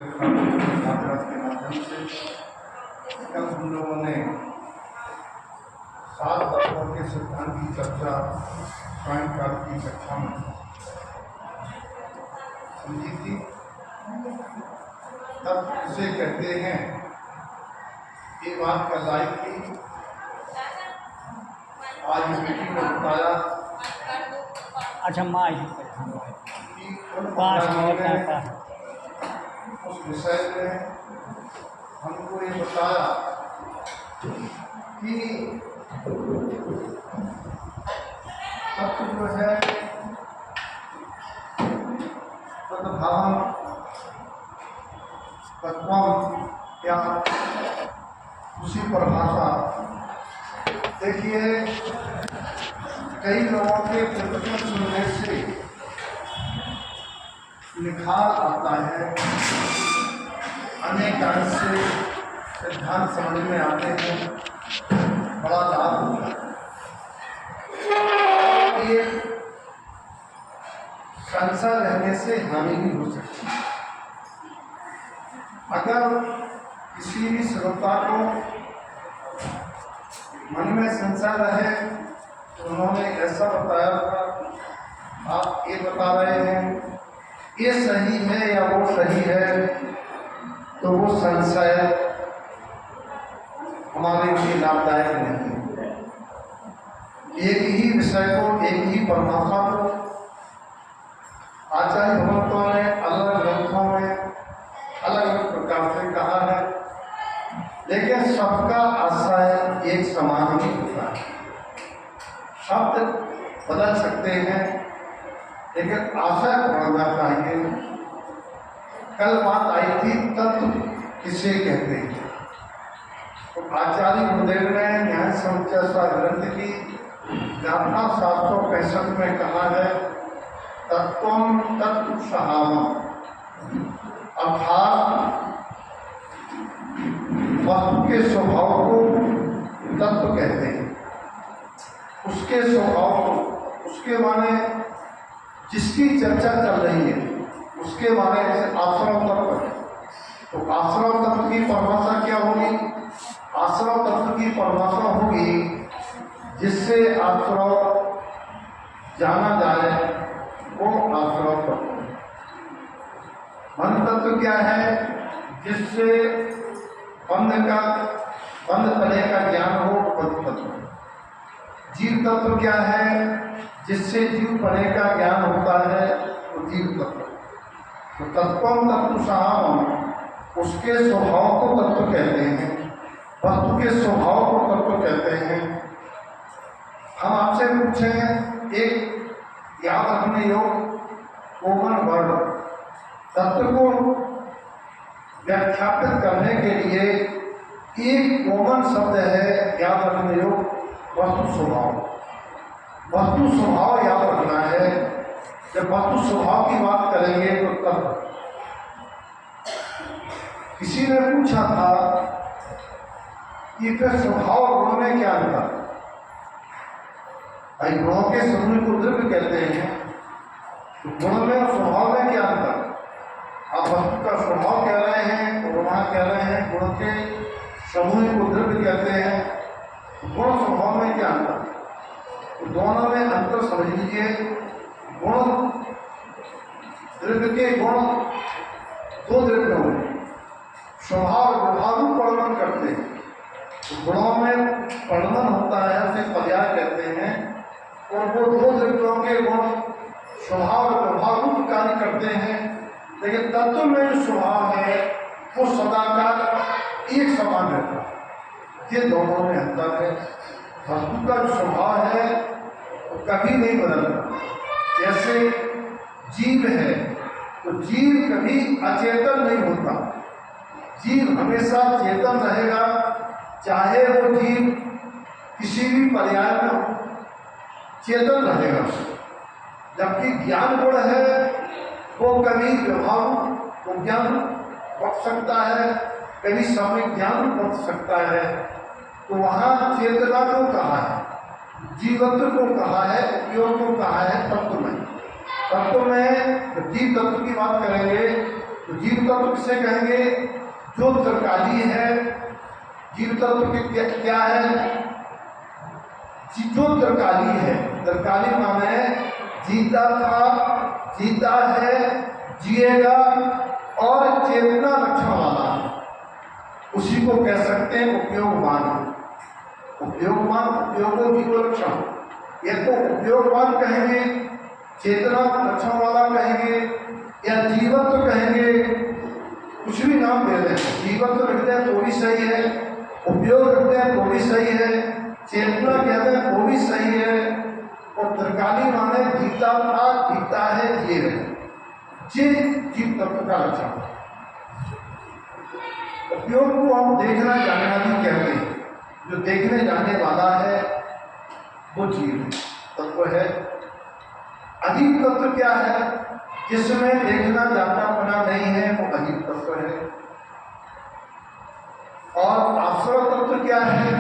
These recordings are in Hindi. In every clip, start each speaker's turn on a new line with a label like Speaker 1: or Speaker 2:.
Speaker 1: छात्रा के माध्यम से कल हम लोगों ने 7 तत्वों के सिद्धांत की चर्चा सायंकाल की कक्षा में समझी थी। तब इसे कहते हैं, ये बात कल आई थी, आज मीटिंग में बताया।
Speaker 2: अच्छा माँ
Speaker 1: उस विषय में हमको ये बताया कि तत्व जो है तद्भावम तत्वम या उसी परिभाषा। देखिए, कई लोगों के प्रवचन सुनने से निखार आता है, अनेक अंश से सिद्धांत समझ में आते हैं, बड़ा लाभ होता है। ये संशय रहने से हानि भी हो सकती है। अगर किसी भी श्रोता को मन में संशय रहे तो उन्होंने ऐसा बताया था, आप ये बता रहे हैं ये सही है या वो सही है, तो वो संशय हमारे लिए लाभदायक नहीं है। एक ही विषय को, एक ही परमात्मा को आचार्य भगवंतों ने अलग ग्रंथों में अलग अलग प्रकार से कहा है, लेकिन सबका आशय एक समान ही होता है। शब्द बदल सकते हैं लेकिन आशय पढ़ना चाहिए। कल बात आई थी तत्व किसे कहते हैं, तो आचार्य गुरुदेव ने न्याय समुच्चय ग्रंथ की गाथा 765 में कहा है, तत्वम तत्व सहावम, अर्थात वस्तु के स्वभाव को तत्व कहते हैं। उसके स्वभाव को, उसके माने जिसकी चर्चा चल रही है उसके बारे में आश्रम तत्व। तो आश्रम तत्व की परिभाषा क्या होगी? आश्रम तत्व की परिभाषा होगी जिससे आश्रम जाना जाए वो आश्रम तत्व। मन तत्व क्या है? जिससे बंध तले का ज्ञान हो, बंध तत्व। जीव तत्व क्या है? जिससे जीव पने का ज्ञान होता है, तो जीव तत्व। तो तत्वम तत्व सहावम, उसके स्वभाव को तत्व कहते हैं, वस्तु के स्वभाव को तत्व कहते हैं। हम आपसे पूछें, एक याद रखने योग्य कॉमन वर्ड तत्व को व्याख्यापित करने के लिए एक कॉमन शब्द है, याद रखने योग्य, वस्तु स्वभाव। वस्तु स्वभाव याद रखना है। जब वस्तु स्वभाव की बात करेंगे तो तब किसी ने पूछा था कि फिर स्वभाव और गुण में क्या अंतर? गुणों के समूह को द्रव्य कहते हैं, तो गुण में और स्वभाव में क्या अंतर? आप वस्तु का स्वभाव कह रहे हैं और वहां कह रहे हैं गुण के समूह को द्रव्य कहते हैं। गुण स्वभाव में क्या अंतर? तो दोनों में अंतर समझ लीजिए। गुण, द्रव्य के गुण दो द्रव्यों में स्वभाव विभागु परिणमन करते हैं। तो गुणों में परिणमन होता है, उसे पर्याय कहते हैं, और वो दो द्रव्यों के गुण स्वभाव विभागु कार्य करते हैं। लेकिन तत्व में जो स्वभाव है वो सदाकाल एक समान रहता है। ये दोनों में अंतर है। वस्तु का जो स्वभाव है वो कभी नहीं बदलता। जैसे जीव है तो जीव कभी अचेतन नहीं होता, जीव हमेशा चेतन रहेगा, चाहे वो जीव किसी भी पर्याय में हो, चेतन रहेगा। जबकि ज्ञान गुण है वो कभी व्यवहार ज्ञान बच सकता है, कभी सामयिक ज्ञान बच सकता है। तो वहाँ चेतना को कहा है, जीवत्व को कहा है, उपयोग को कहा है तत्व में। तत्व में जीव तत्व की बात करेंगे तो जीव तत्व किसे कहेंगे? जो त्रिकाली है। जीव तत्व के क्या है? जो त्रिकाली है। त्रिकाली माने जीता था, जीता है, जिएगा और चेतना लक्षण वाला है, उसी को कह सकते हैं उपयोगवान। उपयोगवान, उपयोगो जीव लक्षण। या तो उपयोगवान कहेंगे, चेतना लक्षण वाला कहेंगे, या जीवत्व कहेंगे, कुछ भी नाम दे दें। जीवत्व लिखते हैं तो भी सही है, उपयोग लिखते हैं तो भी सही है, चेतना कहते हैं वो भी सही है। और त्रिकाली माने जीता था, जीता है, जिए रहे, जीव तत्व का लक्षण। उपयोग को हम देखना जानना भी कहते हैं। जो देखने जाने वाला है वो जीव तत्व है। अजीब तत्व क्या है? जिसमें देखना जानना बना नहीं है, वो अजीब तत्व है। और आश्रय तत्व क्या है?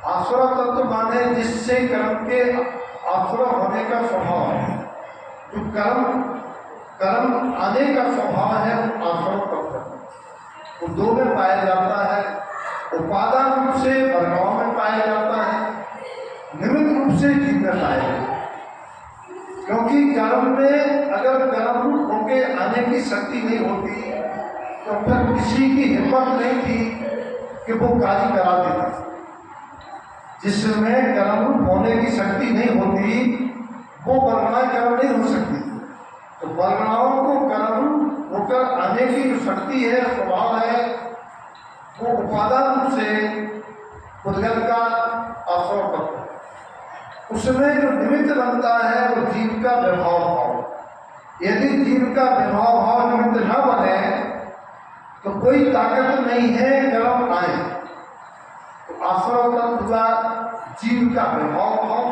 Speaker 1: आश्रय तत्व माने जिससे कर्म के आश्रय होने का स्वभाव है। जो कर्म आने का स्वभाव है वो आश्रय तत्व है। वो दो में पाया जाता है। उपादान रूप से वर्गाओं में पाया जाता है, निमित्त रूप से जीव में पाया जाता है। क्योंकि कर्म में अगर कर्म रूप होके आने की शक्ति नहीं होती तो फिर किसी की हिम्मत नहीं थी कि वो कार्य करा देता। जिसमें कर्म रूप होने की शक्ति नहीं होती वो वर्गणाएं कर्म नहीं हो सकती। तो वर्गणाओं को कर्म रूप होकर आने की जो शक्ति है, स्वभाव है, वो उपादान रूप से उद्गत का आश्रय तत्व। उसमें जो निमित्त बनता है वो जीव का विभाव भाव। यदि जीव का विभाव भाव निमित्त न बने तो कोई ताकत नहीं है कर्म आए। तो आश्रय तत्व का जीव का विभाव भाव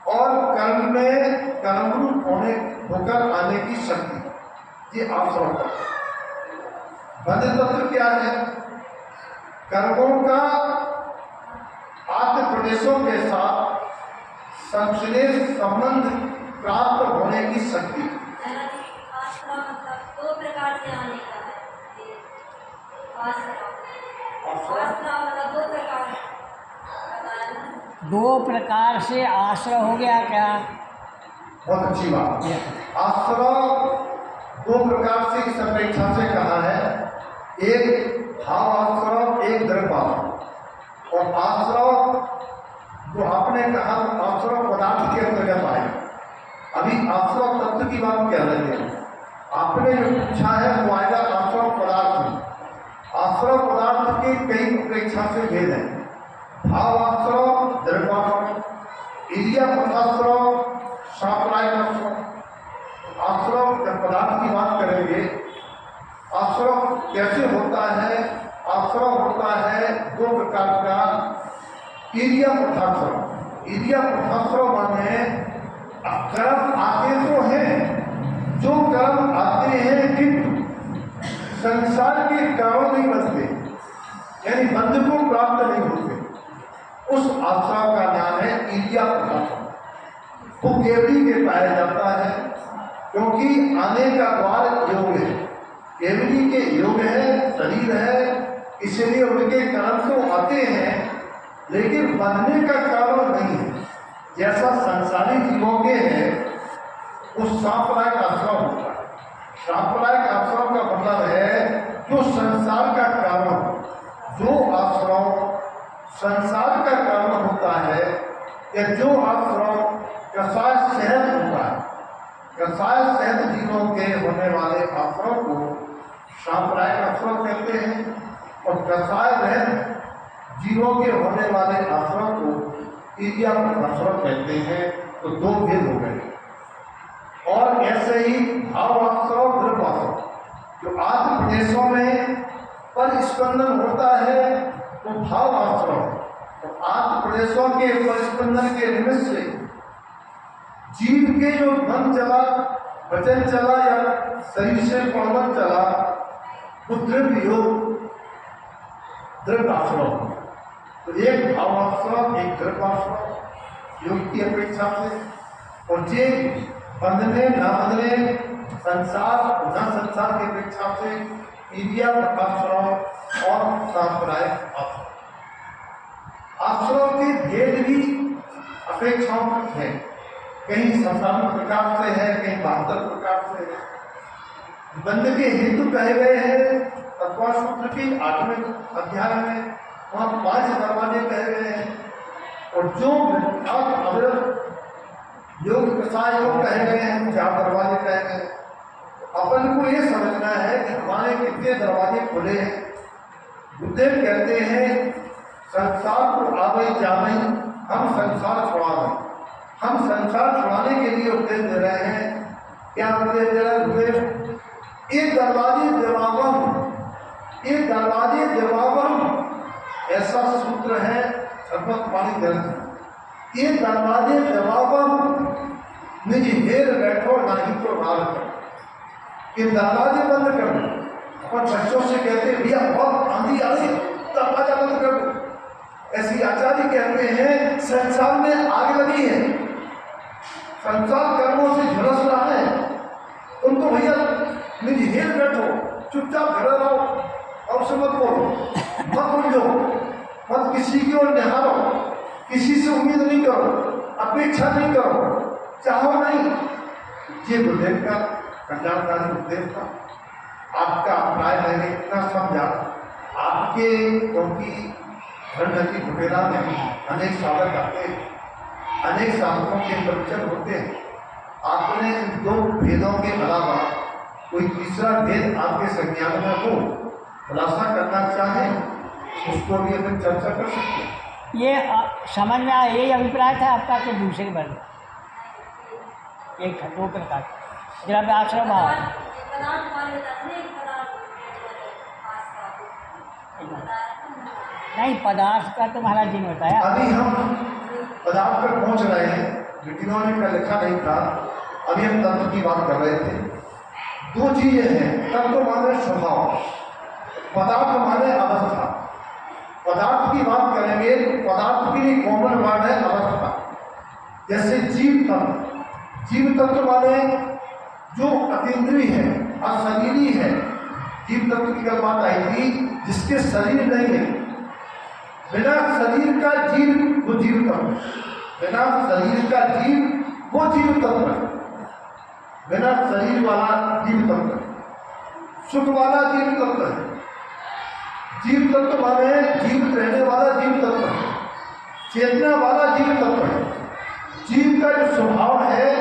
Speaker 1: और कर्म में कर्म रूप होकर आने की शक्ति, ये आश्रय तत्व। बद्ध तत्व क्या है? कर्मों का आत्म प्रदेशों के साथ संश्लेष संबंध प्राप्त होने की शक्ति।
Speaker 2: दो प्रकार से आने का है। दो प्रकार से आश्रय हो गया क्या?
Speaker 1: बहुत अच्छी बात। आश्रय दो प्रकार से इस अपेक्षा से कहा है, एक भाव आश्रय, एक द्रव्य आश्रय। और आश्रय जो आपने कहा आश्रय पदार्थ के अंतर्गत आए। अभी आश्रय तत्व की बात कह रहे हैं। आपने जो पूछा है वो आएगा आश्रय पदार्थ में। आश्रय पदार्थ के कई अपेक्षा से भेद है। भाव आश्रय, द्रव्याश्रय, इरिया पदाश्रय, साप्रायिक आश्रय। आश्रय पदार्थ की बात करेंगे। आश्रय कैसे होता है? आश्रय होता है दो प्रकार का। इरिया पदाश्रय। इरिया पदाश्रय माने कर्म आते तो हैं, जो कर्म आते हैं किंतु संसार के कारण नहीं बनते, यानी बंध को प्राप्त नहीं होते, उस आश्रय का नाम है इरिया पदाश्रय। वो केवली के पाया जाता है क्योंकि आने का द्वार योग है। केवली के योग है, शरीर है, इसलिए उनके कर्म तो आते हैं लेकिन बनने का कारण नहीं है। जैसा संसारी जीवों के है उस सांप्रदायिक आश्रय होता है। सांप्रदायिक आश्रय का मतलब है जो संसार का कारण, जो आश्रय संसार का कारण होता है, या जो आश्रय कसाय शहद होता है। कसाय शहद जीवों के होने वाले आश्रय को सांप्रदायिक आश्रय कहते हैं, और कसाय रहित जीवों के होने वाले आश्रय को इरिया आश्रय कहते हैं। तो दो भेद हो गए। और ऐसे ही भाव आश्रय, द्रव्य आश्रय, जो आत्म प्रदेशों में परिस्पंदन होता है तो भाव आश्रय। तो आत्म प्रदेशों के परिस्पंदन के निमित्त से जीव के जो मन चला, वचन चला या शरीर से पवन चला, वो द्रव्य योग, द्रव्य आश्रय। तो एक भावाश्रय, एक द्रव्याश्रय योग की अपेक्षा से। और जे बंधने न बंधने, संसार न संसार की अपेक्षा से मीडिया प्रकाशराव और सांप्रदायिक आश्रम के भेद भी अपेक्षाओं तक है। कहीं संसार प्रकार से है, कहीं बहादुर प्रकार से है। बंध के हेतु कहे गए हैं तत्वसूत्र की 8वें अध्याय में, वहाँ 5 दरवाजे कहे गए हैं। और जो योग कसाय योग कहे गए हैं 4 दरवाजे कहे गए। अपन को ये समझना है कि हमारे कितने दरवाजे खुले हैं। बुद्धदेव कहते हैं संसार को आवे जावे, हम संसार छुड़ावे। हम संसार छुड़ाने के लिए उपदेश दे रहे हैं। क्या उपदेश दे रहे हैं? एक दरवाजे देवावम ऐसा सूत्र है सर्वपाणी ग्रंथ। ये दरवाजे देवावम निज हेर बैठो नहीं तो नाल करो। ये दरवाजे बंद कर दो। अपन बच्चों से कहते हैं भैया बहुत आंधी आ रही, दरवाजा बंद कर दो। ऐसी आचार्य कहते हैं संसार में आग लगी है, संसार कर्मों से झुलस रहा है, उनको भैया निज हेर बैठो, चुपचाप घर रहो और से मत बोलो, मत उलझो, मत किसी की ओर निहारो, किसी से उम्मीद नहीं करो, अपेक्षा नहीं करो, चाहो नहीं। ये गुरुदेव का कल्याणकारी उपदेश था। आपका अभिप्राय मैंने इतना समझा। आपके क्योंकि धर्मगति घुटेला में अनेक साधक आते हैं, अनेक साधकों के परिचय होते हैं। आपने इन 2 भेदों के अलावा कोई तीसरा भेद आपके संज्ञान में हो, खुलासा करना चाहें उसको भी अपन चर्चा कर सकते हैं।
Speaker 2: ये समझ में आया, यही अभिप्राय था आपका कि दूसरे वर्ग एक 2 प्रकार जब आश्रम भाव नहीं पदार्थ का तो महाराज जी ने बताया।
Speaker 1: अभी हम पदार्थ पर पहुंच रहे हैं, लेकिन उन्होंने का लिखा नहीं था। अभी हम तत्व की बात कर रहे थे। 2 चीजें हैं, तत्व माने स्वभाव, पदार्थ माने अवस्था। पदार्थ की बात करेंगे, पदार्थ के लिए कॉमन वर्ड है अवस्था। जैसे जीव तत्व माने जो अतीन्द्रिय है, अशरीरी है। जीव तत्व की बात आई थी जिसके शरीर नहीं है, बिना शरीर का जीव वो जीव तत्व, बिना शरीर का जीव वो जीव तत्व है, बिना शरीर वाला जीव तत्व, सुख वाला जीव तत्व है। जीव तत्व माने जीवित रहने वाला जीव तत्व है, चेतना वाला जीव तत्व है। जीव का जो स्वभाव है,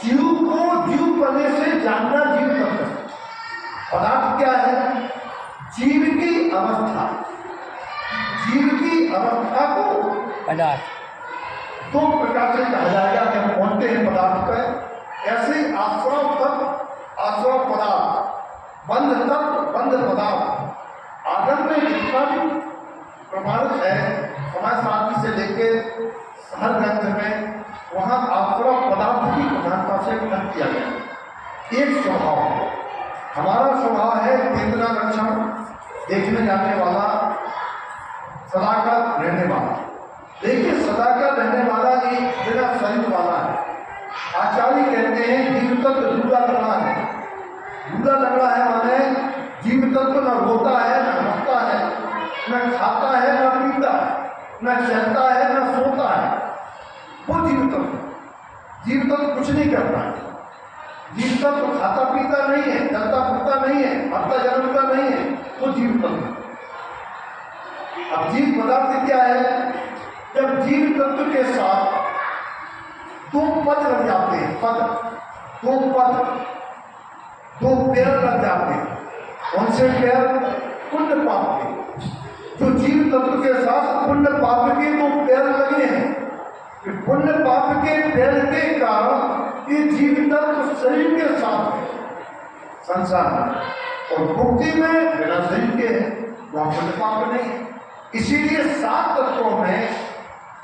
Speaker 1: जीव को जीव बनने से जानना जीव तत्व है। पदार्थ क्या है? जीव की अवस्था, जीव की अवस्था को पदार्थ 2 प्रकार से कहा जाएगा कि हम पहुंचते हैं पदार्थ पर। ऐसे ही आश्रव तत्व, आश्रव पदार्थ, बंध तत्व, बंध पदार्थ। आगम में जितना भी प्रमाणित है समाज शांति से लेकर हर ग्रंथ में, वहाँ आश्रव पदार्थ की प्रधानता से ग्रहण किया गया। एक स्वभाव है, हमारा स्वभाव है केंद्र लक्षण, देखने जाने वाला, सदा का रहने वाला। देखिए सदा का रहने वाला एक बिना शरीर वाला है। आचार्य कहते हैं जीव तत्व दूल्हा लंगड़ा है। दूल्हा लंगड़ा है माने जीव तत्व न रोता है, न हंसता है, न खाता है, न पीता है, न चलता है, न सोता है। वो जीव तत्व। जीव तत्व कुछ नहीं करता है। जीव तत्व खाता पीता नहीं है, चलता फिरता नहीं है, मरता जन्मता नहीं है, वो जीव तत्व। अब जीव पदार्थ क्या है? जब जीव तत्व के साथ 2 पद लग जाते हैं, 2 पैर लग जाते हैं। कौन से पैर? पुण्य पाप के। जो जीव तत्व के साथ पुण्य पाप के 2 पैर लगे हैं, पुण्य पाप के पैर के कारण ये जीव तत्व शरीर के साथ संसार में और मुक्ति में बिना शरीर के है, वहां पुण्य पाप नहीं है। इसीलिए 7 तत्वों में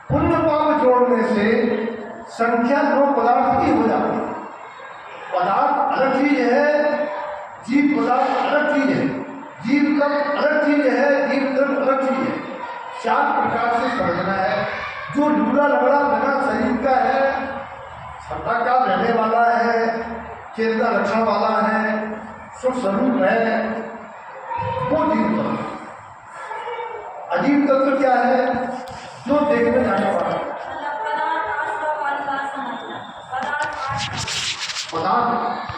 Speaker 1: पुण्य पाप जोड़ने से संख्या 2 पदार्थ की हो जाती है। पदार्थ अलग चीज है, जीव पदार्थ अलग चीज है, जीव तत्व अलग चीज है, जीव तत्व अलग चीज है। 4 प्रकार से समझना है। जो लूला लंगड़ा बिना शरीर का है, सत्ता क्या रहने वाला है, चेतना रक्षण वाला है, सुख स्वरूप है, वो जीव तत्व। अजीव तत्व क्या है? जो देखने जाने वाला है। पदार्थ